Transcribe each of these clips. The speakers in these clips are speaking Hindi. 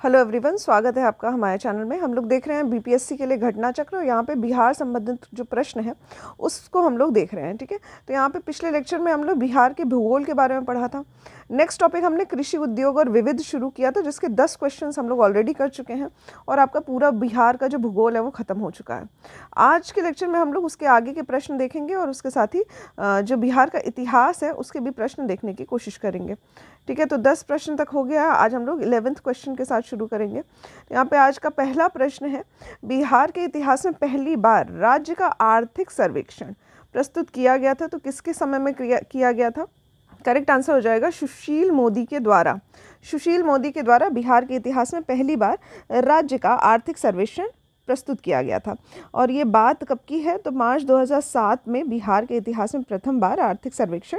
हेलो एवरीवन, स्वागत है आपका हमारे चैनल में। हम लोग देख रहे हैं बीपीएससी के लिए घटना चक्र, और यहाँ पे बिहार संबंधित जो प्रश्न है उसको हम लोग देख रहे हैं। ठीक है, तो यहाँ पे पिछले लेक्चर में हम लोग बिहार के भूगोल के बारे में पढ़ा था। नेक्स्ट टॉपिक हमने कृषि उद्योग और विविध शुरू किया था, जिसके 10 क्वेश्चंस हम लोग ऑलरेडी कर चुके हैं और आपका पूरा बिहार का जो भूगोल है वो ख़त्म हो चुका है। आज के लेक्चर में हम लोग उसके आगे के प्रश्न देखेंगे और उसके साथ ही जो बिहार का इतिहास है उसके भी प्रश्न देखने की कोशिश करेंगे। ठीक है, तो 10 प्रश्न तक हो गया। आज हम लोग 11th क्वेश्चन के साथ शुरू करेंगे। यहाँ पे आज का पहला प्रश्न है, बिहार के इतिहास में पहली बार राज्य का आर्थिक सर्वेक्षण प्रस्तुत किया गया था, तो किसके समय में किया गया था? करेक्ट आंसर हो जाएगा सुशील मोदी के द्वारा। सुशील मोदी के द्वारा बिहार के इतिहास में पहली बार राज्य का आर्थिक सर्वेक्षण प्रस्तुत किया गया था। और ये बात कब की है? तो मार्च 2007 में बिहार के इतिहास में प्रथम बार आर्थिक सर्वेक्षण,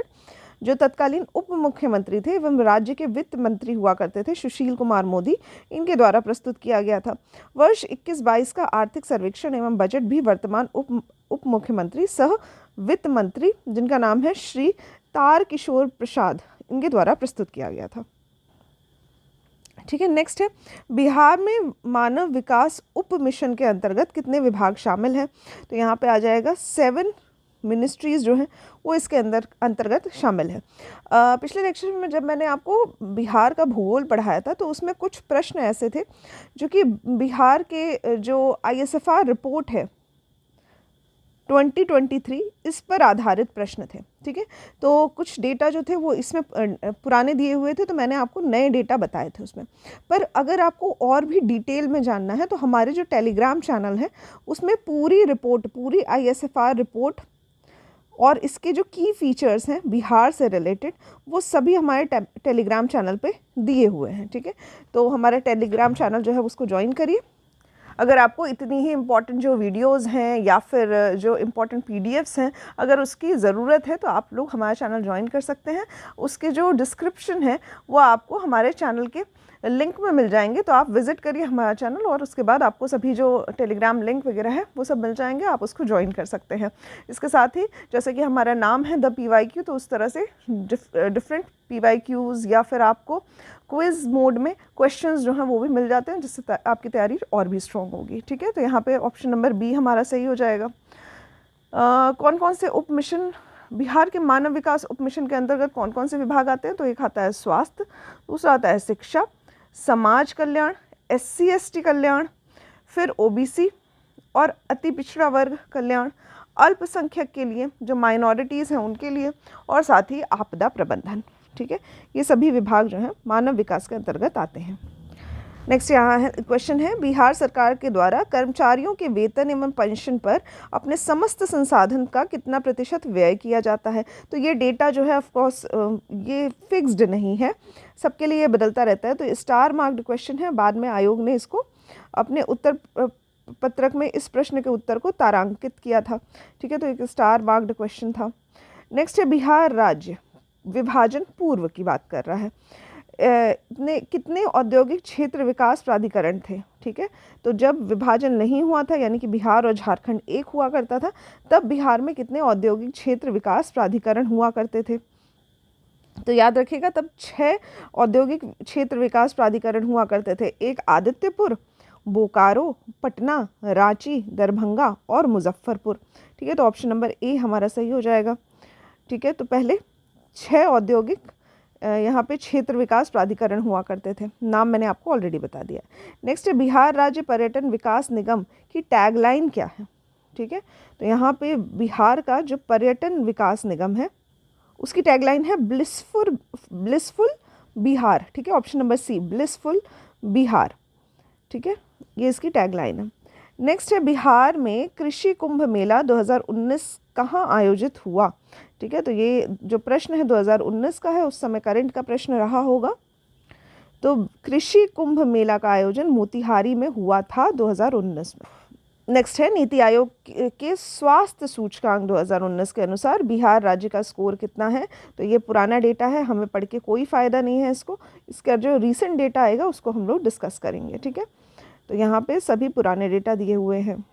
जो तत्कालीन उप मुख्यमंत्री थे एवं राज्य के वित्त मंत्री हुआ करते थे सुशील कुमार मोदी, इनके द्वारा प्रस्तुत किया गया था। वर्ष 21-22 का आर्थिक सर्वेक्षण एवं बजट भी वर्तमान उप मुख्यमंत्री सह वित्त मंत्री, जिनका नाम है श्री तारकिशोर प्रसाद, इनके द्वारा प्रस्तुत किया गया था। ठीक है, नेक्स्ट है, बिहार में मानव विकास उप मिशन के अंतर्गत कितने विभाग शामिल हैं? तो यहाँ पे आ जाएगा 7 मिनिस्ट्रीज़ जो हैं वो इसके अंतर्गत शामिल है। पिछले लेक्चर में जब मैंने आपको बिहार का भूगोल पढ़ाया था तो उसमें कुछ प्रश्न ऐसे थे जो कि बिहार के जो ISFR रिपोर्ट है 2023 इस पर आधारित प्रश्न थे। ठीक है, तो कुछ डेटा जो थे वो इसमें पुराने दिए हुए थे, तो मैंने आपको नए डेटा बताए थे उसमें। पर अगर आपको और भी डिटेल में जानना है तो हमारे जो टेलीग्राम चैनल है उसमें पूरी रिपोर्ट, पूरी ISFR रिपोर्ट और इसके जो की फीचर्स हैं बिहार से रिलेटेड, वो सभी हमारे टेलीग्राम चैनल पे दिए हुए हैं। ठीक है, तो हमारा टेलीग्राम चैनल जो है उसको ज्वाइन करिए। अगर आपको इतनी ही इम्पॉर्टेंट जो वीडियोस हैं या फिर जो इम्पॉर्टेंट PDFs हैं, अगर उसकी ज़रूरत है तो आप लोग हमारा चैनल ज्वाइन कर सकते हैं। उसके जो डिस्क्रिप्शन है वो आपको हमारे चैनल के लिंक में मिल जाएंगे, तो आप विज़िट करिए हमारा चैनल और उसके बाद आपको सभी जो टेलीग्राम लिंक वगैरह है वो सब मिल जाएंगे, आप उसको ज्वाइन कर सकते हैं। इसके साथ ही जैसे कि हमारा नाम है द PYQ, तो उस तरह से डिफरेंट PYQs या फिर आपको क्विज़ मोड में क्वेश्चंस जो हैं वो भी मिल जाते हैं, जिससे आपकी तैयारी और भी स्ट्रॉन्ग होगी। ठीक है, तो यहाँ पे ऑप्शन नंबर B हमारा सही हो जाएगा। कौन कौन से उप मिशन, बिहार के मानव विकास उप मिशन के अंतर्गत कौन कौन से विभाग आते हैं? तो एक आता है स्वास्थ्य, दूसरा आता है शिक्षा, समाज कल्याण, SC ST कल्याण, फिर OBC और अति पिछड़ा वर्ग कल्याण, अल्पसंख्यक के लिए, जो माइनॉरिटीज़ हैं उनके लिए, और साथ ही आपदा प्रबंधन। ठीक है, ये सभी विभाग जो हैं मानव विकास के अंतर्गत आते हैं। नेक्स्ट यहाँ है क्वेश्चन है, बिहार सरकार के द्वारा कर्मचारियों के वेतन एवं पेंशन पर अपने समस्त संसाधन का कितना प्रतिशत व्यय किया जाता है? तो ये डेटा जो है ऑफ कोर्स ये फिक्स्ड नहीं है, सबके लिए ये बदलता रहता है, तो स्टार मार्क्ड क्वेश्चन है। बाद में आयोग ने इसको अपने उत्तर पत्रक में इस प्रश्न के उत्तर को तारांकित किया था। ठीक है, तो एक स्टार मार्क्ड क्वेश्चन था। नेक्स्ट है, बिहार राज्य विभाजन पूर्व की बात कर रहा है, कितने औद्योगिक क्षेत्र विकास प्राधिकरण थे? ठीक है, तो जब विभाजन नहीं हुआ था, यानी कि बिहार और झारखंड एक हुआ करता था, तब बिहार में कितने औद्योगिक क्षेत्र विकास प्राधिकरण हुआ करते थे? तो याद रखिएगा, तब 6 औद्योगिक क्षेत्र विकास प्राधिकरण हुआ करते थे। एक आदित्यपुर, बोकारो, पटना, रांची, दरभंगा और मुजफ्फरपुर। ठीक है, तो ऑप्शन नंबर A हमारा सही हो जाएगा। ठीक है, तो पहले 6 औद्योगिक यहाँ पे क्षेत्र विकास प्राधिकरण हुआ करते थे, नाम मैंने आपको ऑलरेडी बता दिया। नेक्स्ट है, बिहार राज्य पर्यटन विकास निगम की टैगलाइन क्या है? ठीक है, तो यहाँ पे बिहार का जो पर्यटन विकास निगम है उसकी टैगलाइन है ब्लिसफुल बिहार। ठीक है, option number C blissful Bihar. ठीक है, ये इसकी टैगलाइन है। नेक्स्ट है, बिहार में कृषि कुंभ मेला 2019 कहाँ आयोजित हुआ? ठीक है, तो ये जो प्रश्न है 2019 का है, उस समय करंट का प्रश्न रहा होगा। तो कृषि कुंभ मेला का आयोजन मोतिहारी में हुआ था 2019 में। नेक्स्ट है, नीति आयोग के स्वास्थ्य सूचकांक 2019 के अनुसार बिहार राज्य का स्कोर कितना है? तो ये पुराना डेटा है, हमें पढ़ के कोई फ़ायदा नहीं है इसको, इसका जो रिसेंट डेटा आएगा उसको हम लोग डिस्कस करेंगे। ठीक है, तो यहाँ पे सभी पुराने डेटा दिए हुए हैं।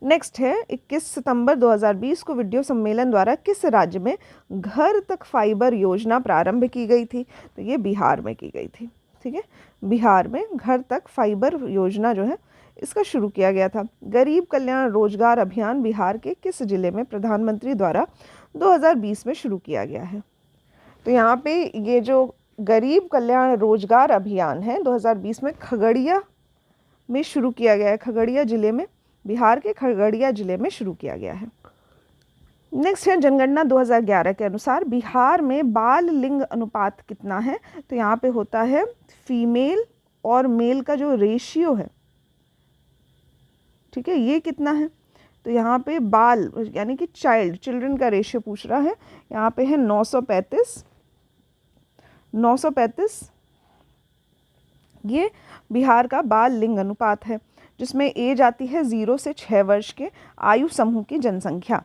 नेक्स्ट है, 21 सितंबर 2020 को वीडियो सम्मेलन द्वारा किस राज्य में घर तक फाइबर योजना प्रारंभ की गई थी? तो ये बिहार में की गई थी। ठीक है। बिहार में घर तक फाइबर योजना जो है इसका शुरू किया गया था। गरीब कल्याण रोजगार अभियान बिहार के किस जिले में प्रधानमंत्री द्वारा 2020 में शुरू किया गया है? तो यहाँ पे ये जो गरीब कल्याण रोजगार अभियान है 2020 में खगड़िया में शुरू किया गया है। खगड़िया जिले में, बिहार के खगड़िया जिले में शुरू किया गया है। नेक्स्ट है जनगणना 2011 के अनुसार बिहार में बाल लिंग अनुपात कितना है? तो यहाँ पे होता है फीमेल और मेल का जो रेशियो है, ठीक है, ये कितना है? तो यहाँ पे बाल यानी कि चिल्ड्रन का रेशियो पूछ रहा है। यहाँ पे है 935 ये बिहार का बाल लिंग अनुपात है, जिसमें एज आती है 0 से 6 वर्ष के आयु समूह की जनसंख्या।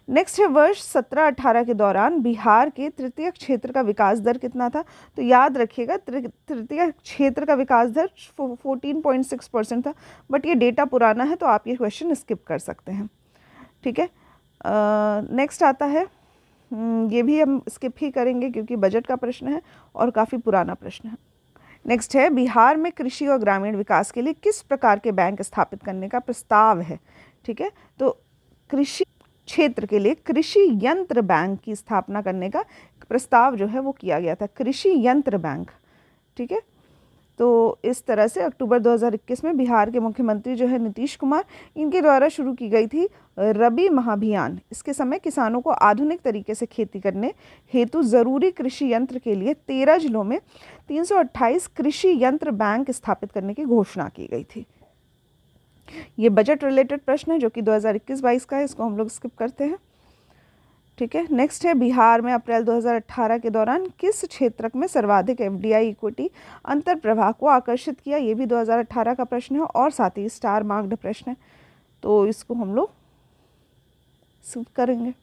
नेक्स्ट है वर्ष 17-18 के दौरान बिहार के तृतीय क्षेत्र का विकास दर कितना था? तो याद रखिएगा तृतीय क्षेत्र का विकास दर 14.6% था, बट ये डेटा पुराना है तो आप ये क्वेश्चन स्किप कर सकते हैं, ठीक है। नेक्स्ट आता है, ये भी हम स्किप ही करेंगे क्योंकि बजट का प्रश्न है और काफ़ी पुराना प्रश्न है। नेक्स्ट है बिहार में कृषि और ग्रामीण विकास के लिए किस प्रकार के बैंक स्थापित करने का प्रस्ताव है? ठीक है, तो कृषि क्षेत्र के लिए कृषि यंत्र बैंक की स्थापना करने का प्रस्ताव जो है वो किया गया था, कृषि यंत्र बैंक, ठीक है। तो इस तरह से अक्टूबर 2021 में बिहार के मुख्यमंत्री जो है नीतीश कुमार, इनके द्वारा शुरू की गई थी रबी महाभियान। इसके समय किसानों को आधुनिक तरीके से खेती करने हेतु ज़रूरी कृषि यंत्र के लिए 13 जिलों में 328 कृषि यंत्र बैंक स्थापित करने की घोषणा की गई थी। ये बजट रिलेटेड प्रश्न है जो कि 2021-22 का है, इसको हम लोग स्किप करते हैं, ठीक है। नेक्स्ट है बिहार में अप्रैल 2018 के दौरान किस क्षेत्र में सर्वाधिक एफडीआई इक्विटी अंतर प्रवाह को आकर्षित किया? ये भी 2018 का प्रश्न है और साथ ही स्टार मार्क्ड प्रश्न है, तो इसको हम लोग स्किप करेंगे।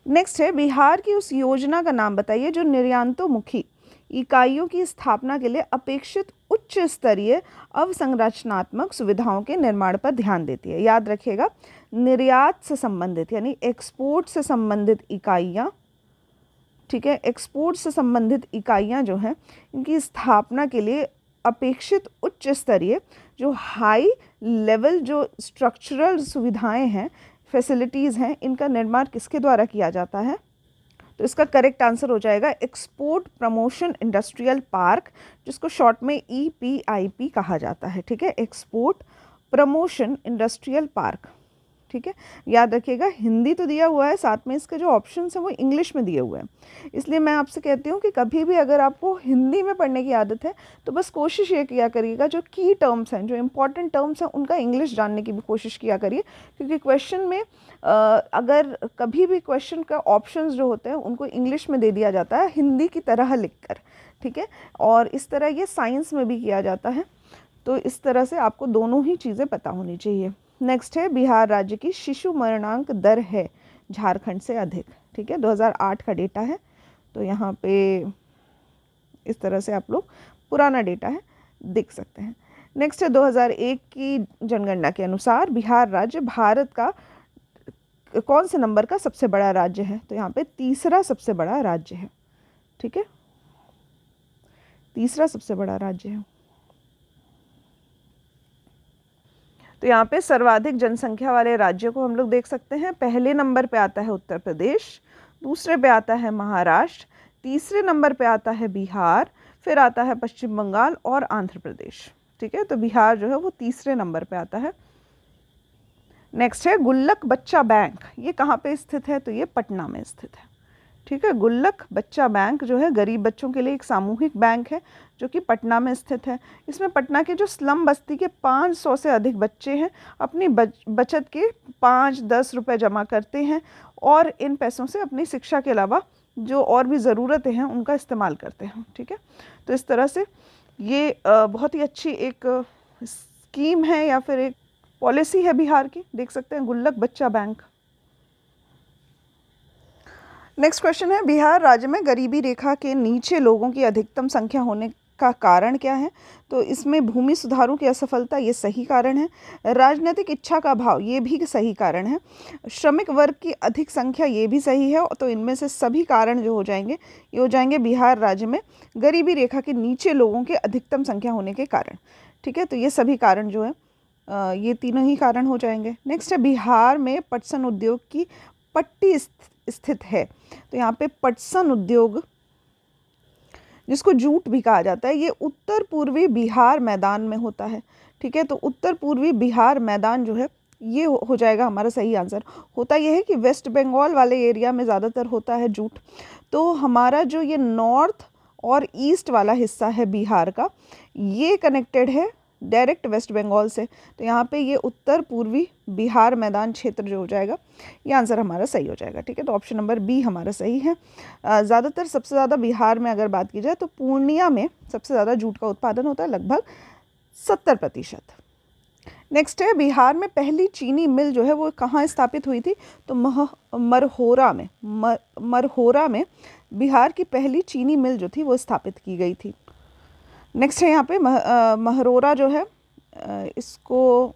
नेक्स्ट है बिहार की उस योजना का नाम बताइए जो निर्यातोन्मुखी इकाइयों की स्थापना के लिए अपेक्षित उच्च स्तरीय अवसंरचनात्मक सुविधाओं के निर्माण पर ध्यान देती है। याद रखिएगा, निर्यात से संबंधित यानी एक्सपोर्ट से संबंधित इकाइयाँ, ठीक है, एक्सपोर्ट से संबंधित इकाइयाँ जो हैं इनकी स्थापना के लिए अपेक्षित उच्च स्तरीय जो हाई लेवल जो स्ट्रक्चरल सुविधाएं हैं, फैसिलिटीज़ हैं, इनका निर्माण किसके द्वारा किया जाता है? तो इसका करेक्ट आंसर हो जाएगा एक्सपोर्ट प्रमोशन इंडस्ट्रियल पार्क, जिसको शॉर्ट में EPIP कहा जाता है, ठीक है, एक्सपोर्ट प्रमोशन इंडस्ट्रियल पार्क, ठीक है। याद रखिएगा हिंदी तो दिया हुआ है, साथ में इसके जो ऑप्शंस हैं वो इंग्लिश में दिए हुए हैं, इसलिए मैं आपसे कहती हूँ कि कभी भी अगर आपको हिंदी में पढ़ने की आदत है तो बस कोशिश ये किया करिएगा जो की टर्म्स हैं, जो इम्पॉर्टेंट टर्म्स हैं, उनका इंग्लिश जानने की भी कोशिश किया करिए, क्योंकि क्वेश्चन में अगर कभी भी क्वेश्चन का ऑप्शंस जो होते हैं उनको इंग्लिश में दे दिया जाता है हिंदी की तरह लिखकर, ठीक है, और इस तरह ये साइंस में भी किया जाता है, तो इस तरह से आपको दोनों ही चीज़ें पता होनी चाहिए। नेक्स्ट है बिहार राज्य की शिशु मरणांक दर है झारखंड से अधिक, ठीक है, 2008 का डेटा है, तो यहाँ पे इस तरह से आप लोग पुराना डेटा है देख सकते हैं। नेक्स्ट है 2001 की जनगणना के अनुसार बिहार राज्य भारत का कौन से नंबर का सबसे बड़ा राज्य है? तो यहाँ पे तीसरा सबसे बड़ा राज्य है, ठीक है, तीसरा सबसे बड़ा राज्य है। तो यहाँ पे सर्वाधिक जनसंख्या वाले राज्यों को हम लोग देख सकते हैं। पहले नंबर पे आता है उत्तर प्रदेश, दूसरे पे आता है महाराष्ट्र, तीसरे नंबर पे आता है बिहार, फिर आता है पश्चिम बंगाल और आंध्र प्रदेश, ठीक है, तो बिहार जो है वो तीसरे नंबर पे आता है। नेक्स्ट है गुल्लक बच्चा बैंक, ये कहाँ पे स्थित है? तो ये पटना में स्थित है, ठीक है। गुल्लक बच्चा बैंक जो है गरीब बच्चों के लिए एक सामूहिक बैंक है जो कि पटना में स्थित है। इसमें पटना के जो स्लम बस्ती के 500 से अधिक बच्चे हैं अपनी बचत के 5-10 रुपये जमा करते हैं और इन पैसों से अपनी शिक्षा के अलावा जो और भी ज़रूरतें हैं उनका इस्तेमाल करते हैं, ठीक है। तो इस तरह से ये बहुत ही अच्छी एक स्कीम है या फिर एक पॉलिसी है बिहार की, देख सकते हैं गुल्लक बच्चा बैंक। नेक्स्ट क्वेश्चन है बिहार राज्य में गरीबी रेखा के नीचे लोगों की अधिकतम संख्या होने का कारण क्या है? तो इसमें भूमि सुधारों की असफलता, ये सही कारण है। राजनीतिक इच्छा का अभाव, ये भी सही कारण है। श्रमिक वर्ग की अधिक संख्या, ये भी सही है। तो इनमें से सभी कारण जो हो जाएंगे, ये हो जाएंगे बिहार राज्य में गरीबी रेखा के नीचे लोगों की अधिकतम संख्या होने के कारण। ठीक है, तो ये सभी कारण जो है ये तीनों ही कारण हो जाएंगे। नेक्स्ट है, बिहार में पटसन उद्योग की पट्टी स्थित है। तो यहाँ पे पटसन उद्योग, जिसको जूट भी कहा जाता है, ये उत्तर पूर्वी बिहार मैदान में होता है। ठीक है, तो उत्तर पूर्वी बिहार मैदान जो है ये हो जाएगा हमारा सही आंसर। होता यह है कि वेस्ट बंगाल वाले एरिया में ज़्यादातर होता है जूट। तो हमारा जो ये नॉर्थ और ईस्ट वाला हिस्सा है बिहार का, ये कनेक्टेड है डायरेक्ट वेस्ट बंगाल से। तो यहाँ पे ये उत्तर पूर्वी बिहार मैदान क्षेत्र जो हो जाएगा, ये आंसर हमारा सही हो जाएगा। ठीक है, तो ऑप्शन नंबर बी हमारा सही है। ज़्यादातर सबसे ज़्यादा बिहार में अगर बात की जाए तो पूर्णिया में सबसे ज़्यादा जूट का उत्पादन होता है, लगभग 70%। नेक्स्ट है, बिहार में पहली चीनी मिल जो है वो कहाँ स्थापित हुई थी? तो मरहोरा में। मरहोरा में बिहार की पहली चीनी मिल जो थी वो स्थापित की गई थी। नेक्स्ट है यहाँ पे महरौरा जो है, इसको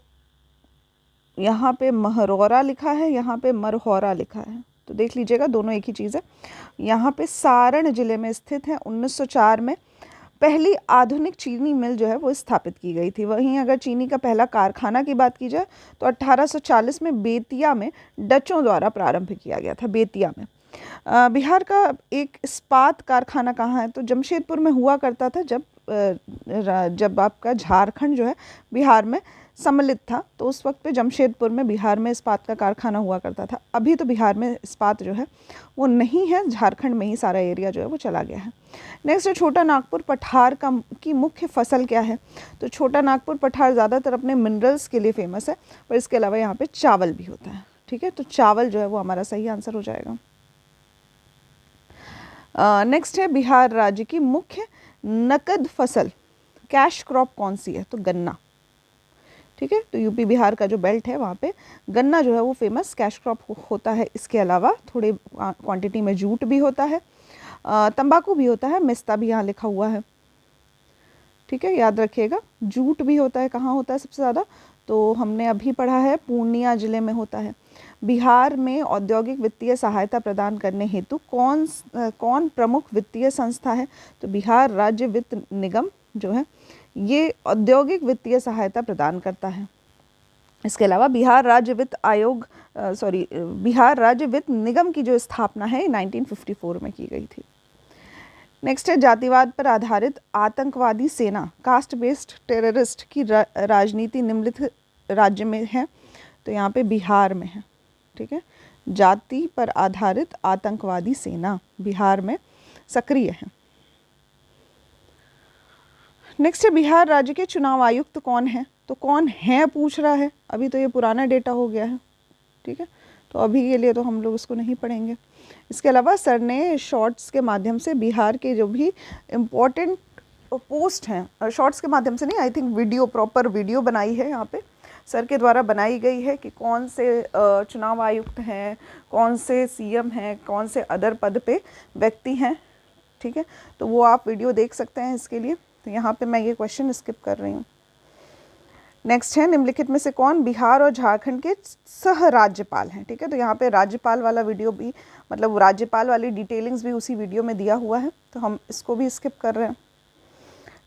यहाँ पे महरौरा लिखा है, यहाँ पे मरहौरा लिखा है, तो देख लीजिएगा दोनों एक ही चीज़ है। यहाँ पे सारण जिले में स्थित है। 1904 में पहली आधुनिक चीनी मिल जो है वो स्थापित की गई थी। वहीं अगर चीनी का पहला कारखाना की बात की जाए तो 1840 में बेतिया में डचों द्वारा प्रारंभ किया गया था, बेतिया में। बिहार का एक इस्पात कारखाना कहाँ है? तो जमशेदपुर में हुआ करता था, जब आपका झारखंड जो है बिहार में सम्मिलित था, तो उस वक्त पे जमशेदपुर में बिहार में इस्पात का कारखाना हुआ करता था। अभी तो बिहार में इस्पात जो है वो नहीं है, झारखंड में ही सारा एरिया जो है वो चला गया है। नेक्स्ट है, छोटा नागपुर पठार की मुख्य फसल क्या है? तो छोटा नागपुर पठार ज़्यादातर अपने मिनरल्स के लिए फेमस है, पर इसके अलावा यहाँ पे चावल भी होता है। ठीक है, तो चावल जो है वो हमारा सही आंसर हो जाएगा। नेक्स्ट है, बिहार राज्य की मुख्य नकद फसल कैश क्रॉप कौन सी है? तो गन्ना। ठीक है, तो यूपी बिहार का जो बेल्ट है वहाँ पे गन्ना जो है वो फेमस कैश क्रॉप होता है। इसके अलावा थोड़े क्वांटिटी में जूट भी होता है, तंबाकू भी होता है, मेस्ता भी यहाँ लिखा हुआ है। ठीक है, याद रखिएगा, जूट भी होता है। कहाँ होता है सबसे ज़्यादा? तो हमने अभी पढ़ा है पूर्णिया जिले में होता है। बिहार में औद्योगिक वित्तीय सहायता प्रदान करने हेतु कौन प्रमुख वित्तीय संस्था है? तो बिहार राज्य वित्त निगम जो है ये औद्योगिक वित्तीय सहायता प्रदान करता है। इसके अलावा बिहार राज्य वित्त निगम की जो स्थापना है 1954 में की गई थी। नेक्स्ट है, जातिवाद पर आधारित आतंकवादी सेना कास्ट बेस्ड टेररिस्ट की राजनीति निम्नलिखित राज्य में है। तो यहाँ पे बिहार में है। ठीक है, जाति पर आधारित आतंकवादी सेना बिहार में सक्रिय है। नेक्स्ट है, बिहार राज्य के चुनाव आयुक्त कौन है? तो कौन है पूछ रहा है, अभी तो ये पुराना डेटा हो गया है। ठीक है, तो अभी के लिए तो हम लोग इसको नहीं पढ़ेंगे। इसके अलावा सर ने शॉर्ट्स के माध्यम से बिहार के जो भी इम्पोर्टेंट पोस्ट हैं, शॉर्ट्स के माध्यम से नहीं, I think video, proper video बनाई है यहाँ पे सर के द्वारा बनाई गई है कि कौन से चुनाव आयुक्त हैं, कौन से सीएम हैं, कौन से अदर पद पे व्यक्ति हैं। ठीक है, तो वो आप वीडियो देख सकते हैं इसके लिए। तो यहाँ पे मैं ये क्वेश्चन स्किप कर रही हूँ। नेक्स्ट है, निम्नलिखित में से कौन बिहार और झारखंड के सह राज्यपाल हैं? ठीक है, तो यहाँ पे राज्यपाल वाला वीडियो भी, मतलब राज्यपाल वाली डिटेलिंग्स भी उसी वीडियो में दिया हुआ है, तो हम इसको भी स्किप कर रहे हैं।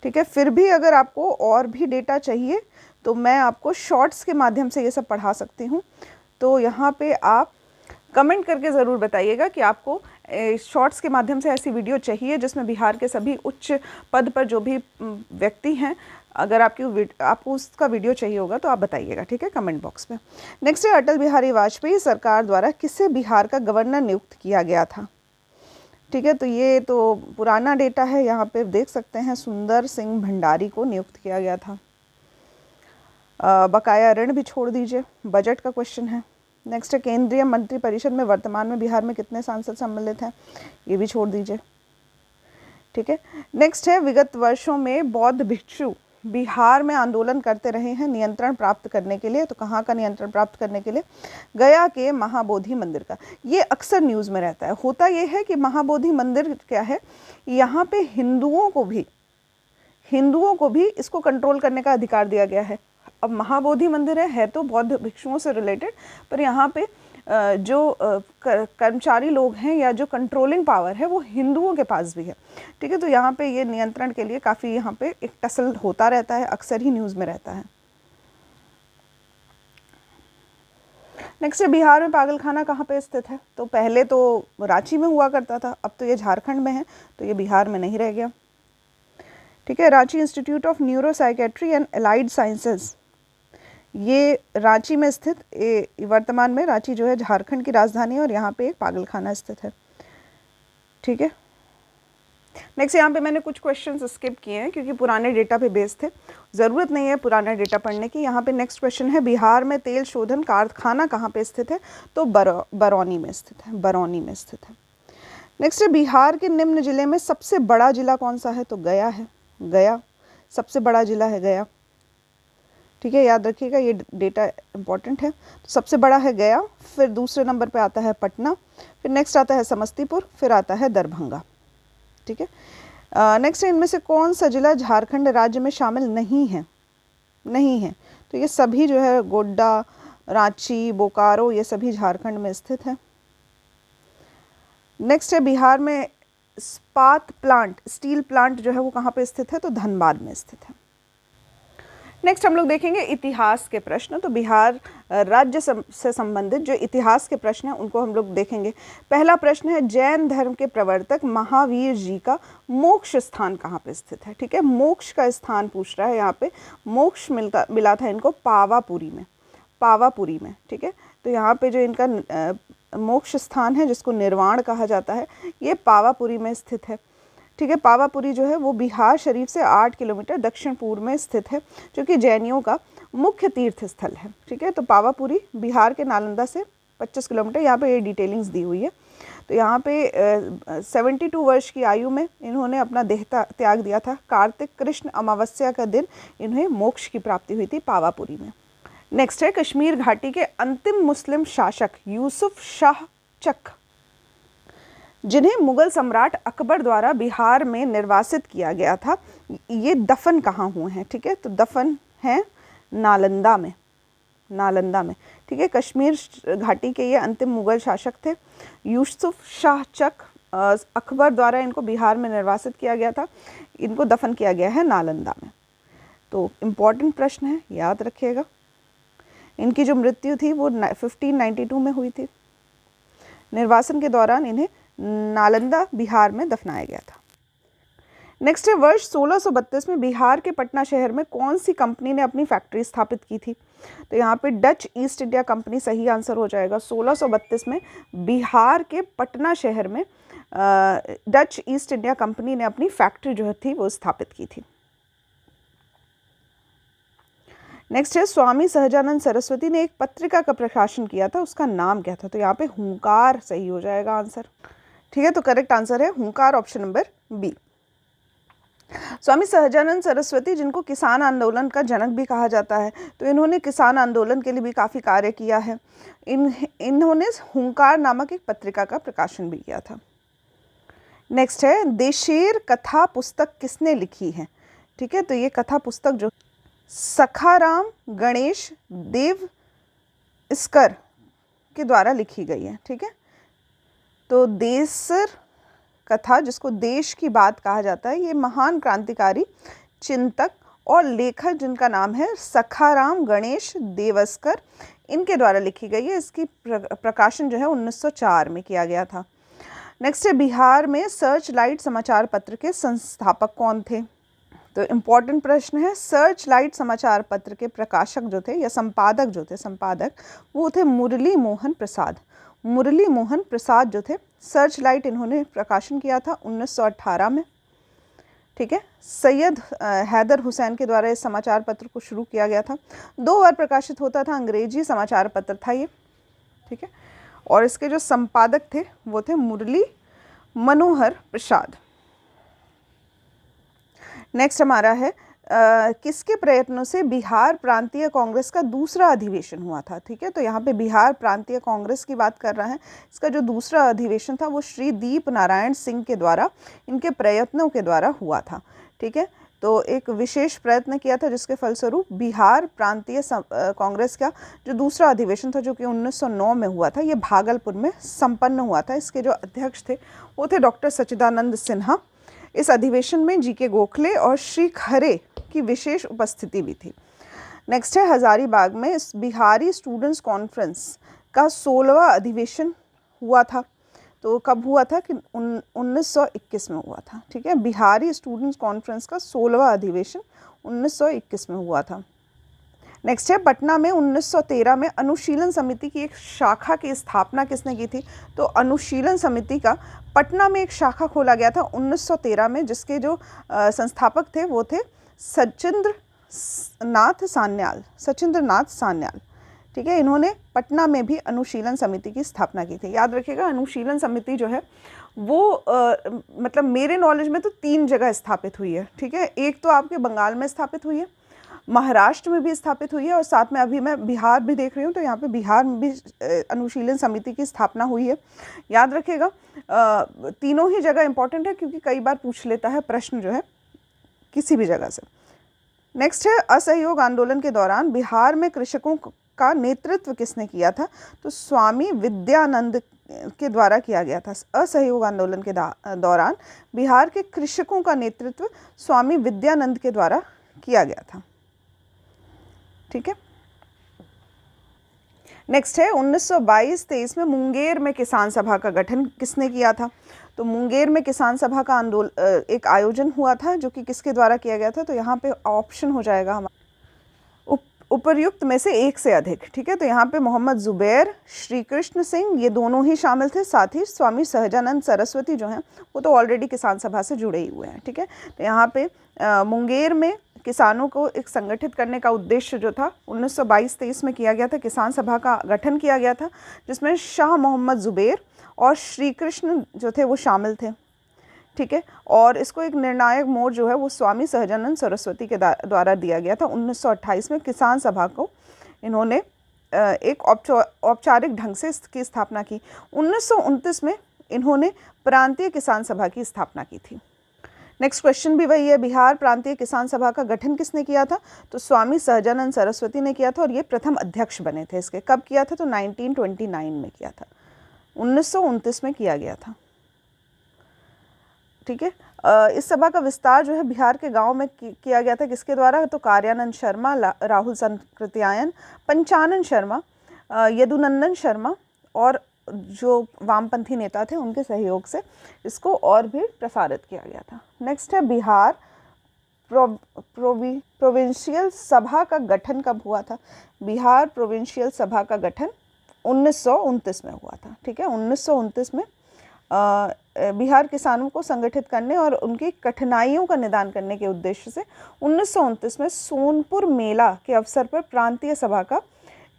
ठीक है, फिर भी अगर आपको और भी डेटा चाहिए तो मैं आपको शॉर्ट्स के माध्यम से ये सब पढ़ा सकती हूँ। तो यहाँ पे आप कमेंट करके ज़रूर बताइएगा कि आपको शॉर्ट्स के माध्यम से ऐसी वीडियो चाहिए जिसमें बिहार के सभी उच्च पद पर जो भी व्यक्ति हैं, अगर आपको उसका वीडियो चाहिए होगा तो आप बताइएगा। ठीक है, कमेंट बॉक्स में। नेक्स्ट है, अटल बिहारी वाजपेयी सरकार द्वारा किसे बिहार का गवर्नर नियुक्त किया गया था? ठीक है, तो ये तो पुराना डेटा है, यहाँ पे देख सकते हैं सुंदर सिंह भंडारी को नियुक्त किया गया था। बकाया ऋण भी छोड़ दीजिए, बजट का क्वेश्चन है। नेक्स्ट है, केंद्रीय मंत्रिपरिषद में वर्तमान में बिहार में कितने सांसद सम्मिलित हैं? ये भी छोड़ दीजिए। ठीक है, नेक्स्ट है, विगत वर्षों में बौद्ध भिक्षु बिहार में आंदोलन करते रहे हैं नियंत्रण प्राप्त करने के लिए। तो कहाँ का नियंत्रण प्राप्त करने के लिए? गया के महाबोधि मंदिर का। ये अक्सर न्यूज़ में रहता है। होता ये है कि महाबोधि मंदिर क्या है, यहाँ पे हिंदुओं को भी हिंदुओं को भी इसको कंट्रोल करने का अधिकार दिया गया है। अब महाबोधि मंदिर है तो बौद्ध भिक्षुओं से रिलेटेड, पर यहाँ पे जो कर्मचारी लोग हैं या जो कंट्रोलिंग पावर है वो हिंदुओं के पास भी है, ठीक है। तो यहाँ पे ये नियंत्रण के लिए काफ़ी यहाँ पे एक टसल होता रहता है, अक्सर ही न्यूज़ में रहता है। नेक्स्ट है बिहार में पागलखाना कहाँ पे स्थित है? तो पहले तो रांची में हुआ करता था, अब तो ये झारखंड में है, तो ये बिहार में नहीं रह गया, ठीक है। Ranchi institute of neuro psychiatry and allied sciences, ये रांची में स्थित, वर्तमान में रांची जो है झारखंड की राजधानी है और यहाँ पे एक पागलखाना स्थित है, ठीक है। नेक्स्ट यहाँ पे मैंने कुछ क्वेश्चंस स्किप किए हैं क्योंकि पुराने डेटा पे बेस थे, ज़रूरत नहीं है पुराना डेटा पढ़ने की। यहाँ पे नेक्स्ट क्वेश्चन है बिहार में तेल शोधन कारखाना कहाँ पे स्थित है? तो बरौनी में स्थित है, बरौनी में स्थित है। नेक्स्ट है बिहार के निम्न जिले में सबसे बड़ा जिला कौन सा है? तो गया है, गया सबसे बड़ा जिला है गया, ठीक है, याद रखिएगा ये डेटा इंपॉर्टेंट है। तो सबसे बड़ा है गया, फिर दूसरे नंबर पे आता है पटना, फिर नेक्स्ट आता है समस्तीपुर, फिर आता है दरभंगा, ठीक है। नेक्स्ट इनमें से कौन सा जिला झारखंड राज्य में शामिल नहीं है? नहीं है, तो ये सभी जो है गोड्डा, रांची, बोकारो, ये सभी झारखंड में स्थित है। नेक्स्ट है बिहार में इस्पात प्लांट, स्टील प्लांट जो है वो कहाँ पे स्थित है? तो धनबाद में स्थित है। नेक्स्ट हम लोग देखेंगे इतिहास के प्रश्न। तो बिहार राज्य से संबंधित जो इतिहास के प्रश्न हैं उनको हम लोग देखेंगे। पहला प्रश्न है जैन धर्म के प्रवर्तक महावीर जी का मोक्ष स्थान कहाँ पे स्थित है? ठीक है, मोक्ष का स्थान पूछ रहा है यहाँ पे। मोक्ष मिला था इनको पावापुरी में, पावापुरी में, ठीक है। तो यहाँ पे जो इनका मोक्ष स्थान है जिसको निर्वाण कहा जाता है, ये पावापुरी में स्थित है, ठीक है। पावापुरी जो है वो बिहार शरीफ से 8 किलोमीटर दक्षिण पूर्व में स्थित है, जो कि जैनियों का मुख्य तीर्थ स्थल है, ठीक है। तो पावापुरी बिहार के नालंदा से 25 किलोमीटर, यहाँ पे ये डिटेलिंग्स दी हुई है। तो यहाँ पे 72 वर्ष की आयु में इन्होंने अपना देह त्याग दिया था। कार्तिक कृष्ण अमावस्या का दिन इन्हें मोक्ष की प्राप्ति हुई थी पावापुरी में। नेक्स्ट है कश्मीर घाटी के अंतिम मुस्लिम शासक यूसुफ शाह चक, जिन्हें मुगल सम्राट अकबर द्वारा बिहार में निर्वासित किया गया था, ये दफन कहाँ हुए हैं? ठीक है, तो दफन है नालंदा में, नालंदा में, ठीक है। कश्मीर घाटी के ये अंतिम मुगल शासक थे यूसुफ शाह चक। अकबर द्वारा इनको बिहार में निर्वासित किया गया था, इनको दफन किया गया है नालंदा में। तो इम्पॉर्टेंट प्रश्न है, याद रखिएगा। इनकी जो मृत्यु थी वो 1592 में हुई थी। निर्वासन के दौरान इन्हें नालंदा बिहार में दफनाया गया था। नेक्स्ट है वर्ष 1632 में बिहार के पटना शहर में कौन सी कंपनी ने अपनी फैक्ट्री स्थापित की थी? तो यहाँ पे डच ईस्ट इंडिया कंपनी सही आंसर हो जाएगा। 1632 में बिहार के पटना शहर में डच ईस्ट इंडिया कंपनी ने अपनी फैक्ट्री जो थी वो स्थापित की थी। नेक्स्ट है स्वामी सहजानंद सरस्वती ने एक पत्रिका का प्रकाशन किया था, उसका नाम क्या था? तो यहाँ पे हुंकार सही हो जाएगा आंसर, ठीक है। तो करेक्ट आंसर है हुंकार, option number B. Swami Sahajanand Saraswati, जिनको किसान आंदोलन का जनक भी कहा जाता है, तो इन्होंने किसान आंदोलन के लिए भी काफ़ी कार्य किया है। इन्होंने हुंकार नामक एक पत्रिका का प्रकाशन भी किया था। नेक्स्ट है देशेर कथा पुस्तक किसने लिखी है? ठीक है, तो ये कथा पुस्तक जो सखाराम गणेश देवस्कर के द्वारा लिखी गई है, ठीक है। तो देशर कथा, जिसको देश की बात कहा जाता है, ये महान क्रांतिकारी चिंतक और लेखक जिनका नाम है सखाराम गणेश देवस्कर, इनके द्वारा लिखी गई है। इसकी प्रकाशन जो है 1904 में किया गया था। नेक्स्ट है बिहार में सर्च लाइट समाचार पत्र के संस्थापक कौन थे? तो इम्पॉर्टेंट प्रश्न है। सर्च लाइट समाचार पत्र के प्रकाशक जो थे या संपादक जो थे, संपादक वो थे मुरली मोहन प्रसाद। मुरली मोहन प्रसाद जो थे, सर्च लाइट इन्होंने प्रकाशन किया था 1918 में, ठीक है। सैयद हैदर हुसैन के द्वारा इस समाचार पत्र को शुरू किया गया था। 2 बार प्रकाशित होता था, अंग्रेजी समाचार पत्र था ये, ठीक है। और इसके जो संपादक थे वो थे मुरली मनोहर प्रसाद। नेक्स्ट हमारा है किसके प्रयत्नों से बिहार प्रांतीय कांग्रेस का दूसरा अधिवेशन हुआ था? ठीक है, तो यहाँ पे बिहार प्रांतीय कांग्रेस की बात कर रहा है। इसका जो दूसरा अधिवेशन था वो श्री दीप नारायण सिंह के द्वारा, इनके प्रयत्नों के द्वारा हुआ था, ठीक है। तो एक विशेष प्रयत्न किया था जिसके फलस्वरूप बिहार प्रांतीय कांग्रेस का जो दूसरा अधिवेशन था जो कि 1909 में हुआ था, ये भागलपुर में संपन्न हुआ था। इसके जो अध्यक्ष थे वो थे डॉक्टर सच्चिदानंद सिन्हा। इस अधिवेशन में जी.के. गोखले और श्री खरे की विशेष उपस्थिति भी थी। नेक्स्ट है हजारीबाग में इस बिहारी स्टूडेंट्स कॉन्फ्रेंस का 16वां अधिवेशन हुआ था। तो कब हुआ था कि 1921 में हुआ था। ठीक है, बिहारी स्टूडेंट्स कॉन्फ्रेंस का 16वां अधिवेशन 1921 में हुआ था। नेक्स्ट है पटना में 1913 में अनुशीलन समिति की एक शाखा की स्थापना किसने की थी? तो अनुशीलन समिति का पटना में एक शाखा खोला गया था 1913 में, जिसके जो संस्थापक थे वो थे सचिंद्र नाथ सान्याल। ठीक है, इन्होंने पटना में भी अनुशीलन समिति की स्थापना की थी। याद रखिएगा, अनुशीलन समिति जो है वो मतलब मेरे नॉलेज में तो 3 जगह स्थापित हुई है। ठीक है, एक तो आपके बंगाल में स्थापित हुई है, महाराष्ट्र में भी स्थापित हुई है, और साथ में अभी मैं बिहार भी देख रही हूँ, तो यहाँ पे बिहार में भी अनुशीलन समिति की स्थापना हुई है। याद रखिएगा, तीनों ही जगह इंपॉर्टेंट है क्योंकि कई बार पूछ लेता है प्रश्न जो है किसी भी जगह से। नेक्स्ट है असहयोग आंदोलन के दौरान बिहार में कृषकों का नेतृत्व किसने किया था? तो स्वामी विद्यानंद के द्वारा किया गया था। असहयोग आंदोलन के दौरान बिहार के कृषकों का नेतृत्व स्वामी विद्यानंद के द्वारा किया गया था। ठीक है, नेक्स्ट है 1922-23 में मुंगेर में किसान सभा का गठन किसने किया था? तो मुंगेर में किसान सभा का एक आयोजन हुआ था जो कि किसके द्वारा किया गया था? तो यहाँ पे ऑप्शन हो जाएगा हमारा उपर्युक्त में से एक से अधिक। ठीक है, तो यहाँ पे मोहम्मद जुबैर, श्री कृष्ण सिंह, ये दोनों ही शामिल थे। साथ ही स्वामी सहजानंद सरस्वती जो हैं वो तो ऑलरेडी किसान सभा से जुड़े ही हुए हैं। ठीक है, तो यहाँ पे मुंगेर में किसानों को एक संगठित करने का उद्देश्य जो था 1922-23 में किया गया था। किसान सभा का गठन किया गया था जिसमें शाह मोहम्मद जुबैर और श्री कृष्ण जो थे वो शामिल थे। ठीक है, और इसको एक निर्णायक मोड़ जो है वो स्वामी सहजानंद सरस्वती के द्वारा दिया गया था। 1928 में किसान सभा को इन्होंने एक औपचारिक ढंग से इसकी स्थापना की। 1929 में इन्होंने प्रांतीय किसान सभा की स्थापना की थी। नेक्स्ट क्वेश्चन भी वही है, बिहार प्रांतीय किसान सभा का गठन किसने किया था? तो स्वामी सहजानंद सरस्वती ने किया था, और ये प्रथम अध्यक्ष बने थे इसके। कब किया था? तो 1929 में किया था, 1929 में किया गया था। ठीक है, इस सभा का विस्तार जो है बिहार के गांव में किया गया था। किसके द्वारा? तो कार्यानंद शर्मा, राहुल संकृत्यायन, पंचानन शर्मा, यदुनंदन शर्मा और जो वामपंथी नेता थे उनके सहयोग से इसको और भी प्रसारित किया गया था। नेक्स्ट है बिहार प्रोविंशियल सभा का गठन कब हुआ था? बिहार प्रोविंशियल सभा का गठन 1929 में हुआ था। ठीक है, 1929 में बिहार किसानों को संगठित करने और उनकी कठिनाइयों का निदान करने के उद्देश्य से 1929 में सोनपुर मेला के अवसर पर प्रांतीय सभा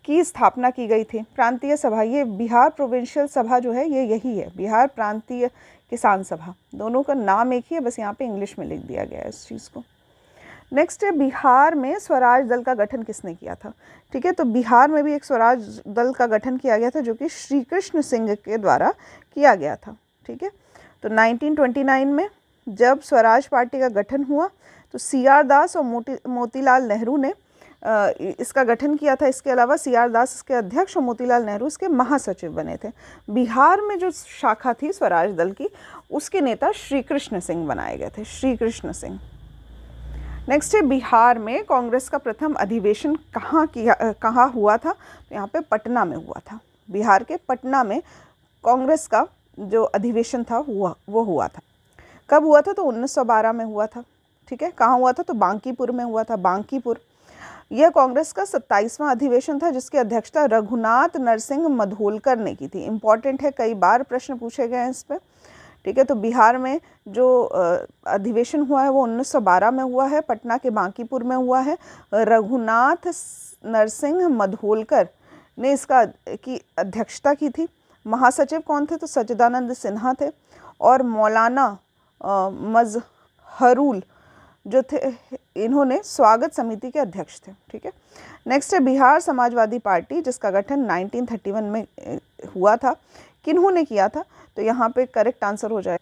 की स्थापना की गई थी। प्रांतीय सभा, ये बिहार प्रोविंशियल सभा जो है ये यही है, बिहार प्रांतीय किसान सभा, दोनों का नाम एक ही है, बस यहाँ पे इंग्लिश में लिख दिया गया है इस चीज़ को। नेक्स्ट है बिहार में स्वराज दल का गठन किसने किया था? ठीक है, तो बिहार में भी एक स्वराज दल का गठन किया गया था जो कि श्री कृष्ण सिंह के द्वारा किया गया था। ठीक है, तो 1929 में जब स्वराज पार्टी का गठन हुआ तो सी.आर. दास और मोतीलाल नेहरू ने इसका गठन किया था। इसके अलावा सी.आर. दास इसके अध्यक्ष और मोतीलाल नेहरू इसके महासचिव बने थे। बिहार में जो शाखा थी स्वराज दल की, उसके नेता श्री कृष्ण सिंह बनाए गए थे, श्री कृष्ण सिंह। नेक्स्ट है बिहार में कांग्रेस का प्रथम अधिवेशन कहाँ हुआ था? तो यहाँ पे पटना में हुआ था। बिहार के पटना में कांग्रेस का जो अधिवेशन था वो हुआ था। कब हुआ था? तो 1912 में हुआ था। ठीक है, कहाँ हुआ था? तो बांकीपुर में हुआ था, बांकीपुर। यह कांग्रेस का 27वां अधिवेशन था जिसकी अध्यक्षता रघुनाथ नरसिंह मधोलकर ने की थी। इंपॉर्टेंट है, कई बार प्रश्न पूछे गए हैं इस पर। ठीक है, तो बिहार में जो अधिवेशन हुआ है वो 1912 में हुआ है, पटना के बांकीपुर में हुआ है। रघुनाथ नरसिंह मधोलकर ने इसका की अध्यक्षता की थी। महासचिव कौन थे? तो सच्चिदानंद सिन्हा थे, और मौलाना मजहरुल जो थे, इन्होंने स्वागत समिति के अध्यक्ष थे। ठीक है, नेक्स्ट है बिहार समाजवादी पार्टी जिसका गठन 1931 में हुआ था। किन्होंने किया था? तो यहाँ पे करेक्ट आंसर हो जाए